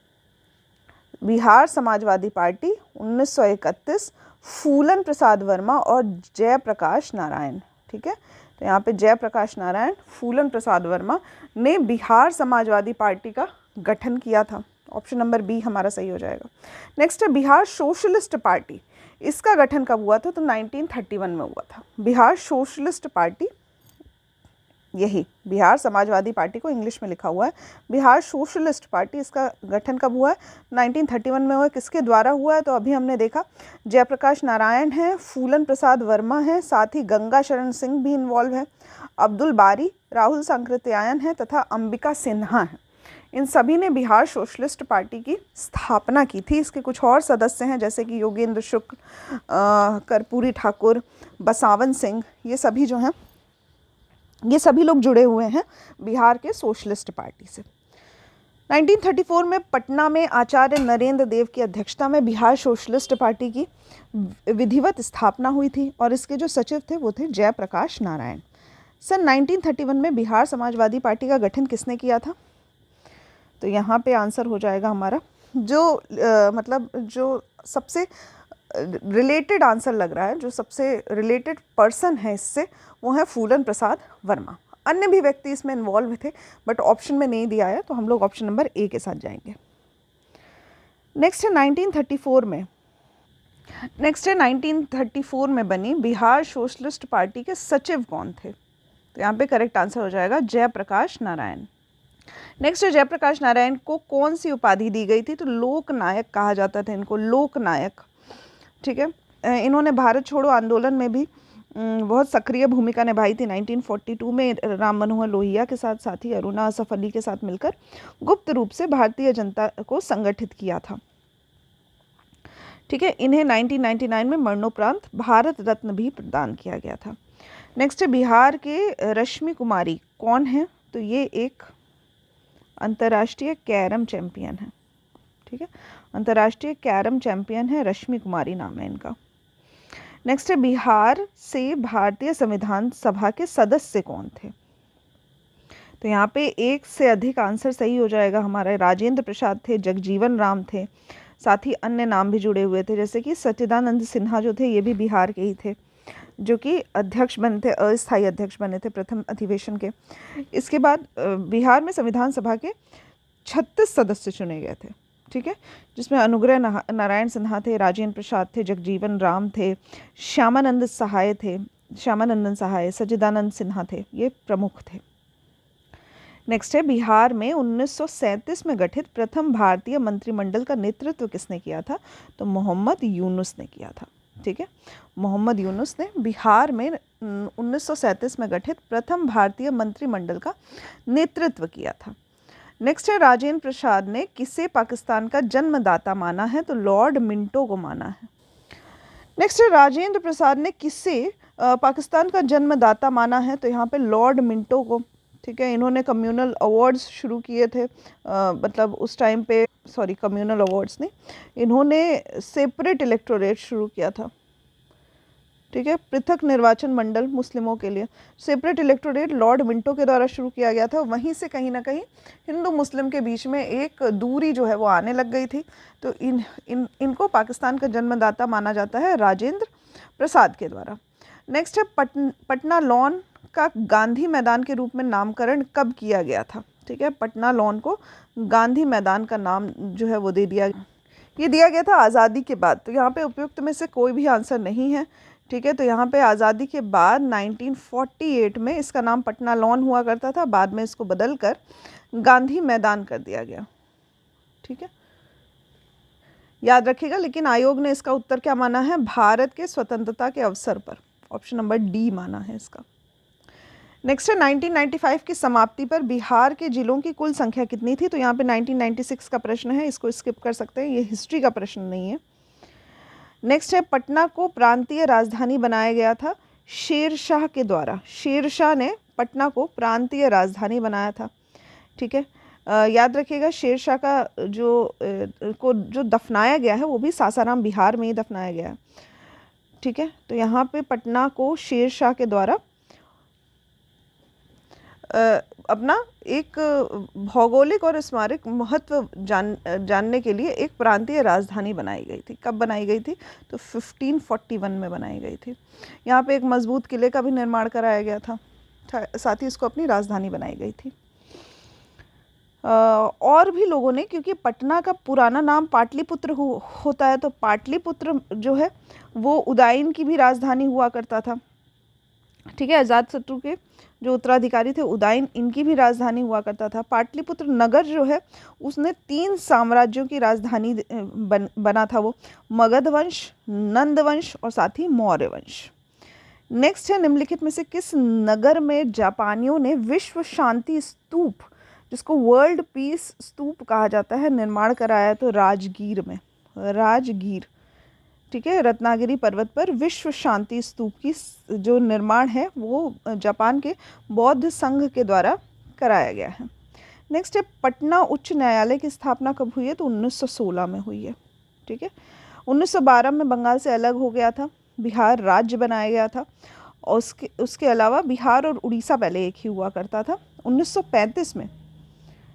बिहार समाजवादी पार्टी 1931, फूलन प्रसाद वर्मा और जयप्रकाश नारायण। ठीक है, तो यहाँ पे जयप्रकाश नारायण, फूलन प्रसाद वर्मा ने बिहार समाजवादी पार्टी का गठन किया था। ऑप्शन नंबर बी हमारा सही हो जाएगा। नेक्स्ट है बिहार सोशलिस्ट पार्टी, इसका गठन कब हुआ था? तो 1931 में हुआ था। बिहार सोशलिस्ट पार्टी, यही बिहार समाजवादी पार्टी को इंग्लिश में लिखा हुआ है बिहार सोशलिस्ट पार्टी, इसका गठन कब हुआ है? 1931 में हुआ है। किसके द्वारा हुआ है? तो अभी हमने देखा जयप्रकाश नारायण है, फूलन प्रसाद वर्मा है, साथ ही गंगा शरण सिंह भी इन्वॉल्व है, अब्दुल बारी, राहुल सांकृत्यायन है तथा अंबिका सिन्हा है। इन सभी ने बिहार सोशलिस्ट पार्टी की स्थापना की थी। इसके कुछ और सदस्य हैं जैसे कि योगेंद्र शुक्ल, कर्पूरी ठाकुर, बसावन सिंह, ये सभी जो हैं, ये सभी लोग जुड़े हुए हैं बिहार के सोशलिस्ट पार्टी से। 1934 में पटना में आचार्य नरेंद्र देव की अध्यक्षता में बिहार सोशलिस्ट पार्टी की विधिवत स्थापना हुई थी और इसके जो सचिव थे वो थे जयप्रकाश नारायण। सन 1931 में बिहार समाजवादी पार्टी का गठन किसने किया था? तो यहाँ पे आंसर हो जाएगा हमारा जो मतलब जो सबसे रिलेटेड आंसर लग रहा है, जो सबसे रिलेटेड पर्सन है इससे, वो है फूलन प्रसाद वर्मा। अन्य भी व्यक्ति इसमें इन्वॉल्व थे बट ऑप्शन में नहीं दिया है, तो हम लोग ऑप्शन नंबर ए के साथ जाएंगे। नेक्स्ट है 1934 में बनी बिहार सोशलिस्ट पार्टी के सचिव कौन थे? तो यहाँ पे करेक्ट आंसर हो जाएगा जयप्रकाश नारायण। नेक्स्ट है जयप्रकाश नारायण को कौन सी उपाधि दी गई थी? तो लोकनायक कहा जाता था इनको, लोकनायक। ठीक है, इन्होंने भारत छोड़ो आंदोलन में भी बहुत सक्रिय भूमिका निभाई थी। 1942 में राम मनोहर लोहिया के साथ, साथी अरुणा असफ अली के साथ मिलकर गुप्त रूप से भारतीय जनता को संगठित किया था। ठीक है, इन्हें 1999 में मरणोपरांत भारत रत्न भी प्रदान किया गया था। नेक्स्ट है बिहार के रश्मि कुमारी कौन है? तो ये एक अंतर्राष्ट्रीय कैरम चैंपियन है। ठीक है, अंतर्राष्ट्रीय कैरम चैंपियन है, रश्मि कुमारी नाम है इनका। नेक्स्ट है बिहार से भारतीय संविधान सभा के सदस्य कौन थे? तो यहाँ पे एक से अधिक आंसर सही हो जाएगा हमारा। राजेंद्र प्रसाद थे, जगजीवन राम थे, साथ ही अन्य नाम भी जुड़े हुए थे जैसे कि सच्चिदानंद सिन्हा जो थे, ये भी बिहार के ही थे, जो कि अध्यक्ष बने थे, अस्थायी अध्यक्ष बने थे प्रथम अधिवेशन के। इसके बाद बिहार में संविधान सभा के 36 सदस्य चुने गए थे। ठीक है, जिसमें अनुग्रह नारायण सिन्हा थे, राजेंद्र प्रसाद थे, जगजीवन राम थे, श्यामानंदन सहाय, सच्चिदानंद सिन्हा थे, ये प्रमुख थे। नेक्स्ट है बिहार में 1937 में गठित प्रथम भारतीय मंत्रिमंडल का नेतृत्व किसने किया था? तो मोहम्मद यूनुस ने किया था। ठीक है, मोहम्मद यूनुस ने बिहार में 1937 में गठित प्रथम भारतीय मंत्रिमंडल का नेतृत्व किया था। नेक्स्ट है राजेंद्र प्रसाद ने किसे पाकिस्तान का जन्मदाता माना है? तो लॉर्ड मिंटो को माना है। नेक्स्ट है राजेंद्र प्रसाद ने किसे पाकिस्तान का जन्मदाता माना है? तो यहाँ पे लॉर्ड मिंटो को। ठीक है, इन्होंने कम्युनल अवार्ड्स शुरू किए थे, मतलब उस टाइम पे, सॉरी कम्युनल अवार्ड्स नहीं, इन्होंने सेपरेट इलेक्टोरेट शुरू किया था। ठीक है, पृथक निर्वाचन मंडल मुस्लिमों के लिए, सेपरेट इलेक्टोरेट लॉर्ड मिंटो के द्वारा शुरू किया गया था। वहीं से कहीं ना कहीं हिंदू मुस्लिम के बीच में एक दूरी जो है वो आने लग गई थी, तो इनको पाकिस्तान का जन्मदाता माना जाता है राजेंद्र प्रसाद के द्वारा। नेक्स्ट है पटना लॉन का गांधी मैदान के रूप में नामकरण कब किया गया था? ठीक है, पटना लॉन को गांधी मैदान का नाम जो है वो ये दिया गया था आज़ादी के बाद। तो यहाँ पे उपयुक्त में से कोई भी आंसर नहीं है। ठीक है, तो यहाँ पे आज़ादी के बाद 1948 में इसका नाम पटना लॉन हुआ करता था, बाद में इसको बदलकर गांधी मैदान कर दिया गया। ठीक है, याद रखिएगा। लेकिन आयोग ने इसका उत्तर क्या माना है? भारत के स्वतंत्रता के अवसर पर, ऑप्शन नंबर डी माना है इसका। नेक्स्ट है 1995 की समाप्ति पर बिहार के जिलों की कुल संख्या कितनी थी? तो यहाँ पे 1996 का प्रश्न है, इसको स्किप कर सकते हैं, ये हिस्ट्री का प्रश्न नहीं है। नेक्स्ट है पटना को प्रांतीय राजधानी बनाया गया था शेरशाह के द्वारा। शेरशाह ने पटना को प्रांतीय राजधानी बनाया था। ठीक है, याद रखिएगा शेरशाह का जो दफनाया गया है वो भी सासाराम बिहार में ही दफनाया गया है। ठीक है, तो यहाँ पे पटना को शेरशाह के द्वारा अपना एक भौगोलिक और स्मारक महत्व जानने के लिए एक प्रांतीय राजधानी बनाई गई थी। कब बनाई गई थी? तो 1541 में बनाई गई थी। यहाँ पे एक मजबूत किले का भी निर्माण कराया गया था, साथ ही इसको अपनी राजधानी बनाई गई थी। और भी लोगों ने, क्योंकि पटना का पुराना नाम पाटलिपुत्र होता है, तो पाटलिपुत्र जो है वो उदयन की भी राजधानी हुआ करता था। ठीक है, अजातशत्रु के जो उत्तराधिकारी थे उदयन, इनकी भी राजधानी हुआ करता था। पाटलिपुत्र नगर जो है उसने 3 साम्राज्यों की राजधानी बना था, वो मगध वंश, नंद वंश और साथ ही मौर्य वंश। नेक्स्ट है, निम्नलिखित में से किस नगर में जापानियों ने विश्व शांति स्तूप, जिसको वर्ल्ड पीस स्तूप कहा जाता है, निर्माण कराया? तो राजगीर में, राजगीर। ठीक है, रत्नागिरी पर्वत पर विश्व शांति स्तूप की जो निर्माण है वो जापान के बौद्ध संघ के द्वारा कराया गया है। नेक्स्ट है, पटना उच्च न्यायालय की स्थापना कब हुई है? तो 1916 में हुई है। ठीक है, 1912 में बंगाल से अलग हो गया था, बिहार राज्य बनाया गया था, और उसके अलावा बिहार और उड़ीसा पहले एक ही हुआ करता था। 1935 में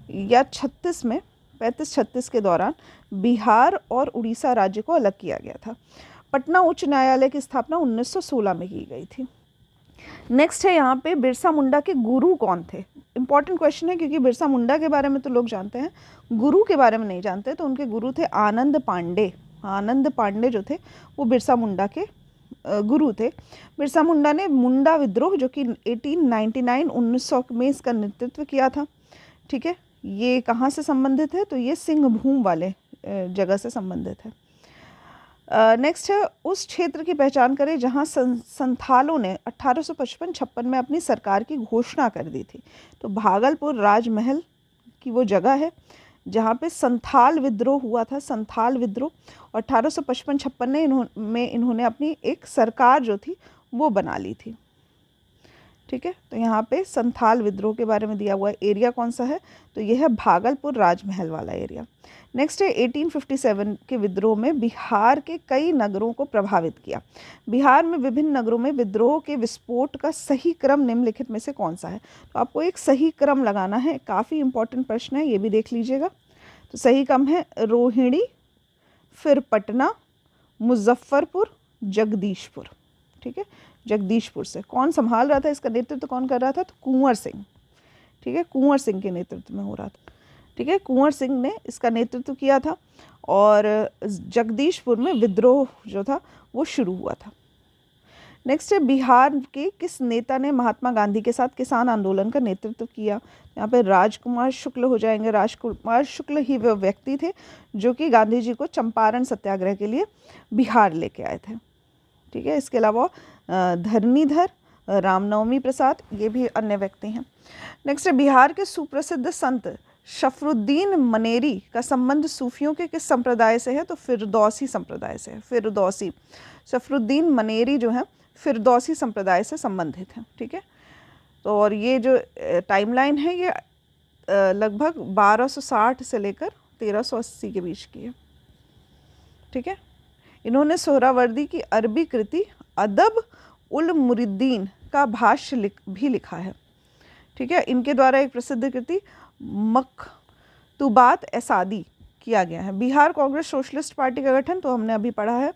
या 36 में, 35-36 के दौरान बिहार और उड़ीसा राज्य को अलग किया गया था। पटना उच्च न्यायालय की स्थापना 1916 में की गई थी। नेक्स्ट है, यहाँ पे बिरसा मुंडा के गुरु कौन थे? इंपॉर्टेंट क्वेश्चन है, क्योंकि बिरसा मुंडा के बारे में तो लोग जानते हैं, गुरु के बारे में नहीं जानते। तो उनके गुरु थे आनंद पांडे। आनंद पांडे जो थे वो बिरसा मुंडा के गुरु थे। बिरसा मुंडा ने मुंडा विद्रोह जो कि 1900 में इसका नेतृत्व किया था। ठीक है, ये कहाँ से संबंधित है? तो ये सिंहभूम वाले जगह से संबंधित है। नेक्स्ट है, उस क्षेत्र की पहचान करें जहाँ संथालों ने 1855-56 में अपनी सरकार की घोषणा कर दी थी। तो भागलपुर राजमहल की वो जगह है जहाँ पे संथाल विद्रोह हुआ था, संथाल विद्रोह, और 1855-56 में इन्होंने अपनी एक सरकार जो थी वो बना ली थी। ठीक है, तो यहाँ पे संथाल विद्रोह के बारे में दिया हुआ है। एरिया कौन सा है? तो यह है भागलपुर राजमहल वाला एरिया। नेक्स्ट है, 1857 के विद्रोह में बिहार के कई नगरों को प्रभावित किया। बिहार में विभिन्न नगरों में विद्रोह के विस्फोट का सही क्रम निम्नलिखित में से कौन सा है? तो आपको एक सही क्रम लगाना है, काफ़ी इंपॉर्टेंट प्रश्न है, ये भी देख लीजिएगा। तो सही क्रम है रोहिणी, फिर पटना, मुजफ्फरपुर, जगदीशपुर। ठीक है, जगदीशपुर से कौन संभाल रहा था, इसका नेतृत्व कौन कर रहा था? तो कुंवर सिंह। ठीक है, कुंवर सिंह के नेतृत्व में हो रहा था। ठीक है, कुंवर सिंह ने इसका नेतृत्व किया था, और जगदीशपुर में विद्रोह जो था वो शुरू हुआ था। नेक्स्ट है, बिहार के किस नेता ने महात्मा गांधी के साथ किसान आंदोलन का नेतृत्व किया? यहाँ पे राजकुमार शुक्ल हो जाएंगे। राजकुमार शुक्ल ही वो व्यक्ति थे जो कि गांधी जी को चंपारण सत्याग्रह के लिए बिहार लेके आए थे। ठीक है, इसके अलावा धरणीधर, रामनवमी प्रसाद, ये भी अन्य व्यक्ति हैं। नेक्स्ट है, बिहार के सुप्रसिद्ध संत शफरुद्दीन मनेरी का संबंध सूफियों के किस संप्रदाय से है? तो फिरदौसी संप्रदाय से है। फिरदौसी, शफरुद्दीन मनेरी जो है फिरदौसी संप्रदाय से संबंधित है। ठीक है, तो और ये जो टाइमलाइन है ये लगभग 1260 से लेकर 1380 के बीच की है। ठीक है, इन्होंने सोहरावर्दी की अरबी कृति अदब उल मुरिद्दीन का भाष्य भी लिखा है। ठीक है, इनके द्वारा एक प्रसिद्ध कृति मकतूबात एसादी किया गया है। बिहार कांग्रेस सोशलिस्ट पार्टी का गठन तो हमने अभी पढ़ा है,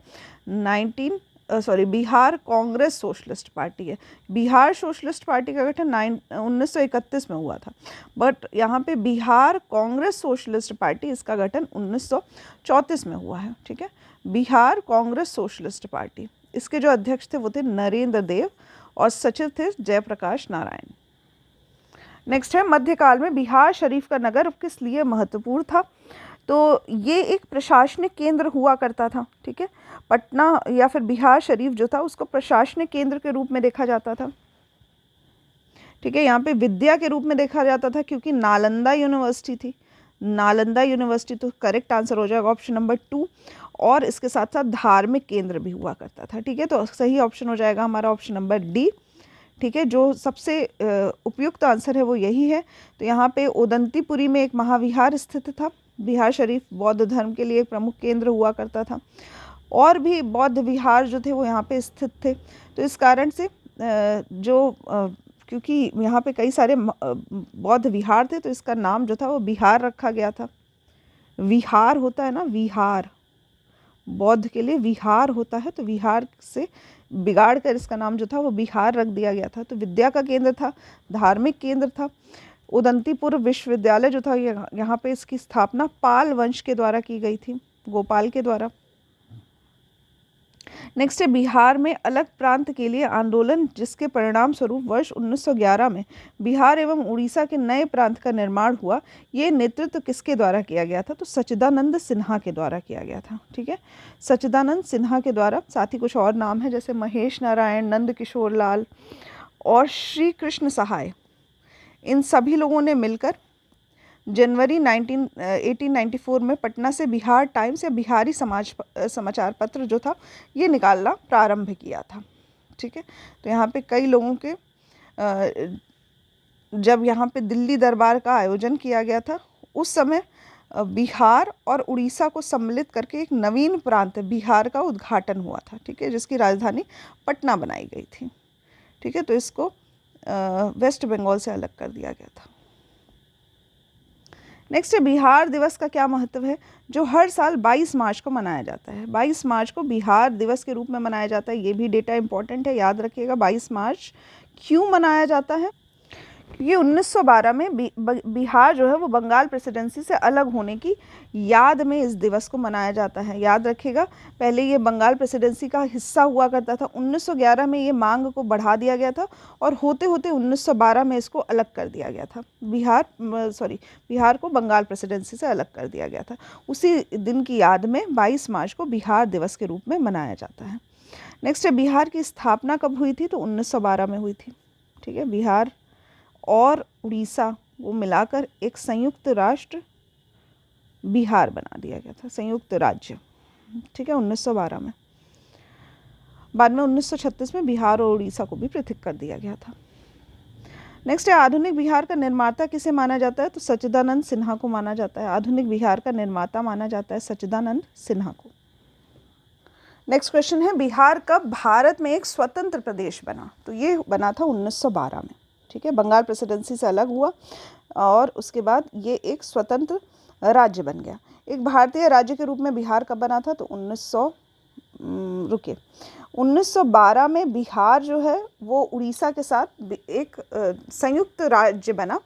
बिहार कांग्रेस सोशलिस्ट पार्टी है। बिहार सोशलिस्ट पार्टी का गठन 1931 में हुआ था, बट यहाँ पे बिहार कांग्रेस सोशलिस्ट पार्टी, इसका गठन 1934 में हुआ है। ठीक है, बिहार कांग्रेस सोशलिस्ट पार्टी, इसके जो अध्यक्ष थे वो थे नरेंद्र देव और सचिव थे जयप्रकाश नारायण। नेक्स्ट है, मध्यकाल में बिहार शरीफ का नगर किस लिए महत्वपूर्ण था? तो ये एक प्रशासनिक केंद्र हुआ करता था। ठीक है, पटना या फिर बिहार शरीफ जो था उसको प्रशासनिक केंद्र के रूप में देखा जाता था। ठीक है, यहाँ पे विद्या के रूप में देखा जाता था क्योंकि नालंदा यूनिवर्सिटी थी। नालंदा यूनिवर्सिटी, तो करेक्ट आंसर हो जाएगा ऑप्शन नंबर 2। और इसके साथ साथ धार्मिक केंद्र भी हुआ करता था। ठीक है, तो सही ऑप्शन हो जाएगा हमारा ऑप्शन नंबर डी। ठीक है, जो सबसे उपयुक्त आंसर है वो यही है। तो यहाँ पे ओदंतीपुरी में एक महाविहार स्थित था। बिहार शरीफ बौद्ध धर्म के लिए एक प्रमुख केंद्र हुआ करता था, और भी बौद्ध विहार जो थे वो यहाँ पे स्थित थे। तो इस कारण से क्योंकि यहाँ पे कई सारे बौद्ध विहार थे, तो इसका नाम जो था वो बिहार रखा गया था। विहार होता है ना, विहार, बौद्ध के लिए विहार होता है, तो विहार से बिगाड़ कर इसका नाम जो था वो बिहार रख दिया गया था। तो विद्या का केंद्र था, धार्मिक केंद्र था। उदंतीपुर विश्वविद्यालय जो था यहाँ पे इसकी स्थापना पाल वंश के द्वारा की गई थी, गोपाल के द्वारा। नेक्स्ट है बिहार में अलग प्रांत के लिए आंदोलन, जिसके परिणाम स्वरूप वर्ष 1911 में बिहार एवं उड़ीसा के नए प्रांत का निर्माण हुआ। ये नेतृत्व किसके द्वारा किया गया था? तो सच्चिदानंद सिन्हा के द्वारा किया गया था। ठीक है, सच्चिदानंद सिन्हा के द्वारा। साथ ही कुछ और नाम है जैसे महेश नारायण, नंद किशोर लाल और श्री कृष्ण सहाय। इन सभी लोगों ने मिलकर जनवरी 1894 में पटना से बिहार टाइम्स या बिहारी समाचार पत्र जो था ये निकालना प्रारंभ किया था। ठीक है, तो यहाँ पे कई लोगों के जब यहाँ पे दिल्ली दरबार का आयोजन किया गया था, उस समय बिहार और उड़ीसा को सम्मिलित करके एक नवीन प्रांत बिहार का उद्घाटन हुआ था। ठीक है, जिसकी राजधानी पटना बनाई गई थी। ठीक है, तो इसको वेस्ट बंगाल से अलग कर दिया गया था। नेक्स्ट है बिहार दिवस का क्या महत्व है, जो हर साल 22 मार्च को मनाया जाता है। 22 मार्च को बिहार दिवस के रूप में मनाया जाता है। ये भी डेटा इंपॉर्टेंट है, याद रखिएगा। 22 मार्च क्यों मनाया जाता है? क्योंकि 1912 में बिहार जो है वो बंगाल प्रेसिडेंसी से अलग होने की याद में इस दिवस को मनाया जाता है। याद रखिएगा, पहले ये बंगाल प्रेसिडेंसी का हिस्सा हुआ करता था। 1911 में ये मांग को बढ़ा दिया गया था और होते होते 1912 में इसको अलग कर दिया गया था। बिहार को बंगाल प्रेसिडेंसी से अलग कर दिया गया था। उसी दिन की याद में 22 मार्च को बिहार दिवस के रूप में मनाया जाता है। नेक्स्ट है बिहार की स्थापना कब हुई थी? तो 1912 में हुई थी। ठीक है, बिहार और उड़ीसा वो मिलाकर एक संयुक्त राष्ट्र बिहार बना दिया गया था, संयुक्त राज्य। ठीक है, 1912 में। बाद में 1936 में बिहार और उड़ीसा को भी पृथक कर दिया गया था। नेक्स्ट है आधुनिक बिहार का निर्माता किसे माना जाता है? तो सच्चिदानंद सिन्हा को माना जाता है। आधुनिक बिहार का निर्माता माना जाता है सच्चिदानंद सिन्हा को। नेक्स्ट क्वेश्चन है बिहार कब भारत में एक स्वतंत्र प्रदेश बना? तो ये बना था 1912 में। ठीक है, बंगाल प्रेसिडेंसी से अलग हुआ और उसके बाद ये एक स्वतंत्र राज्य बन गया। एक भारतीय राज्य के रूप में बिहार कब बना था? तो 1912 में बिहार जो है वो उड़ीसा के साथ एक संयुक्त राज्य बना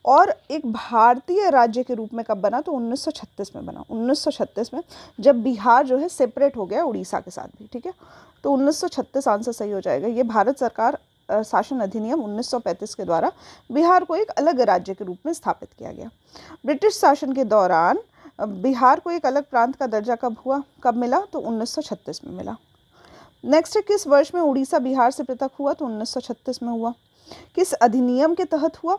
और एक भारतीय राज्य के रूप में कब बना? तो 1936 में बना। 1936 में जब बिहार जो है सेपरेट हो गया उड़ीसा के साथ भी। ठीक है, तो 1936 आंसर सही हो जाएगा। ये भारत सरकार शासन अधिनियम 1935 के द्वारा बिहार को एक अलग राज्य के रूप में स्थापित किया गया। ब्रिटिश शासन के दौरान बिहार को एक अलग प्रांत का दर्जा कब मिला? तो 1936 में मिला। नेक्स्ट है किस वर्ष में उड़ीसा बिहार से पृथक हुआ? तो 1936 में हुआ। किस अधिनियम के तहत हुआ?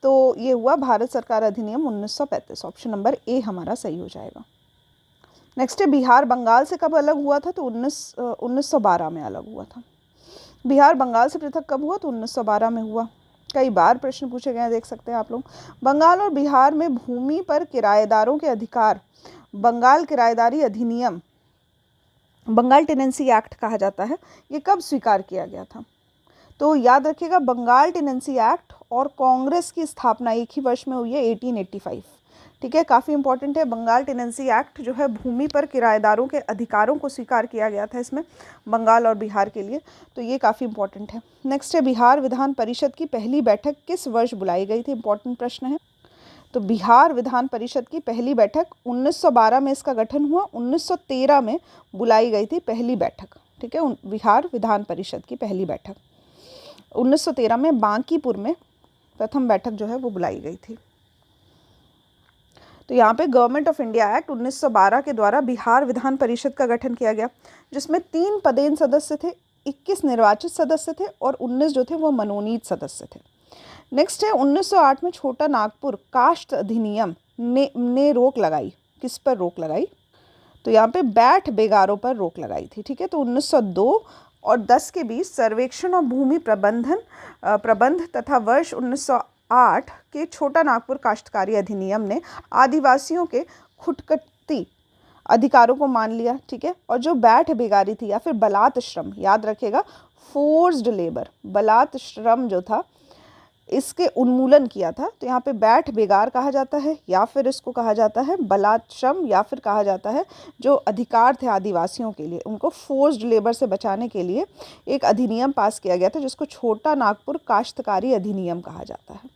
तो ये हुआ भारत सरकार अधिनियम 1935। ऑप्शन नंबर ए हमारा सही हो जाएगा। नेक्स्ट है बिहार बंगाल से कब अलग हुआ था? तो 1912 में अलग हुआ था। बिहार बंगाल से पृथक कब हुआ? तो 1912 में हुआ। कई बार प्रश्न पूछे गए हैं, देख सकते हैं आप लोग। बंगाल और बिहार में भूमि पर किराएदारों के अधिकार, बंगाल किराएदारी अधिनियम, बंगाल टेनेंसी एक्ट कहा जाता है, ये कब स्वीकार किया गया था? तो याद रखिएगा, बंगाल टेनेंसी एक्ट और कांग्रेस की स्थापना एक ही वर्ष में हुई है, 1885। ठीक है, काफ़ी इंपॉर्टेंट है। बंगाल टेनेंसी एक्ट जो है भूमि पर किराएदारों के अधिकारों को स्वीकार किया गया था इसमें, बंगाल और बिहार के लिए, तो ये काफ़ी इंपॉर्टेंट है। नेक्स्ट है बिहार विधान परिषद की पहली बैठक किस वर्ष बुलाई गई थी? इंपॉर्टेंट प्रश्न है। तो बिहार विधान परिषद की पहली बैठक 1912 में इसका गठन हुआ, 1913 में बुलाई गई थी पहली बैठक। ठीक है, बिहार विधान परिषद की पहली बैठक 1913 में बांकीपुर में प्रथम बैठक जो है वो बुलाई गई थी। तो यहाँ पे गवर्नमेंट ऑफ इंडिया एक्ट 1912 के द्वारा बिहार विधान परिषद का गठन किया गया, जिसमें 3 पदेन सदस्य थे, 21 निर्वाचित सदस्य थे और 19 जो थे वो मनोनीत सदस्य थे। नेक्स्ट है 1908 में छोटा नागपुर कास्ट अधिनियम ने रोक लगाई। किस पर रोक लगाई? तो यहाँ पे बैठ बेगारों पर रोक लगाई थी। ठीक है, तो 1902 और 10 के बीच सर्वेक्षण और भूमि प्रबंध तथा वर्ष 1908 के छोटा नागपुर काश्तकारी अधिनियम ने आदिवासियों के खुटकती अधिकारों को मान लिया। ठीक है, और जो बैठ बेगारी थी या फिर बलात् श्रम, याद रखेगा फोर्स्ड लेबर, बलात् श्रम जो था इसके उन्मूलन किया था। तो यहाँ पे बैठ बेगार कहा जाता है, या फिर इसको कहा जाता है बलात् श्रम, या फिर कहा जाता है जो अधिकार थे आदिवासियों के लिए, उनको फोर्स्ड लेबर से बचाने के लिए एक अधिनियम पास किया गया था जिसको छोटा नागपुर काश्तकारी अधिनियम कहा जाता है।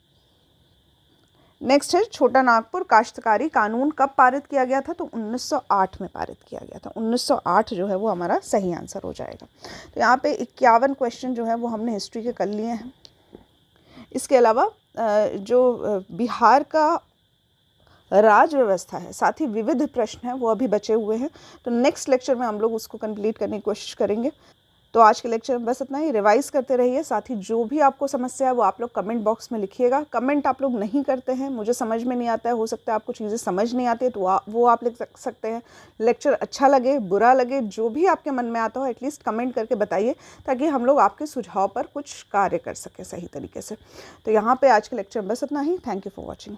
नेक्स्ट है छोटा नागपुर काश्तकारी कानून कब पारित किया गया था? तो 1908 में पारित किया गया था। 1908 जो है वो हमारा सही आंसर हो जाएगा। तो यहाँ पे 51 क्वेश्चन जो है वो हमने हिस्ट्री के कर लिए हैं। इसके अलावा जो बिहार का राज व्यवस्था है, साथ ही विविध प्रश्न हैं, वो अभी बचे हुए हैं। तो नेक्स्ट लेक्चर में हम लोग उसको कंप्लीट करने की कोशिश करेंगे। तो आज के लेक्चर में बस इतना ही। रिवाइज करते रहिए, साथ ही जो भी आपको समस्या है वो आप लोग कमेंट बॉक्स में लिखिएगा। कमेंट आप लोग नहीं करते हैं, मुझे समझ में नहीं आता है, हो सकता है आपको चीज़ें समझ नहीं आती है, तो वो आप लिख सकते हैं। लेक्चर अच्छा लगे बुरा लगे, जो भी आपके मन में आता हो एटलीस्ट कमेंट करके बताइए, ताकि हम लोग आपके सुझाव पर कुछ कार्य कर सकें सही तरीके से। तो यहाँ पर आज के लेक्चर में बस इतना ही। Thank you for watching.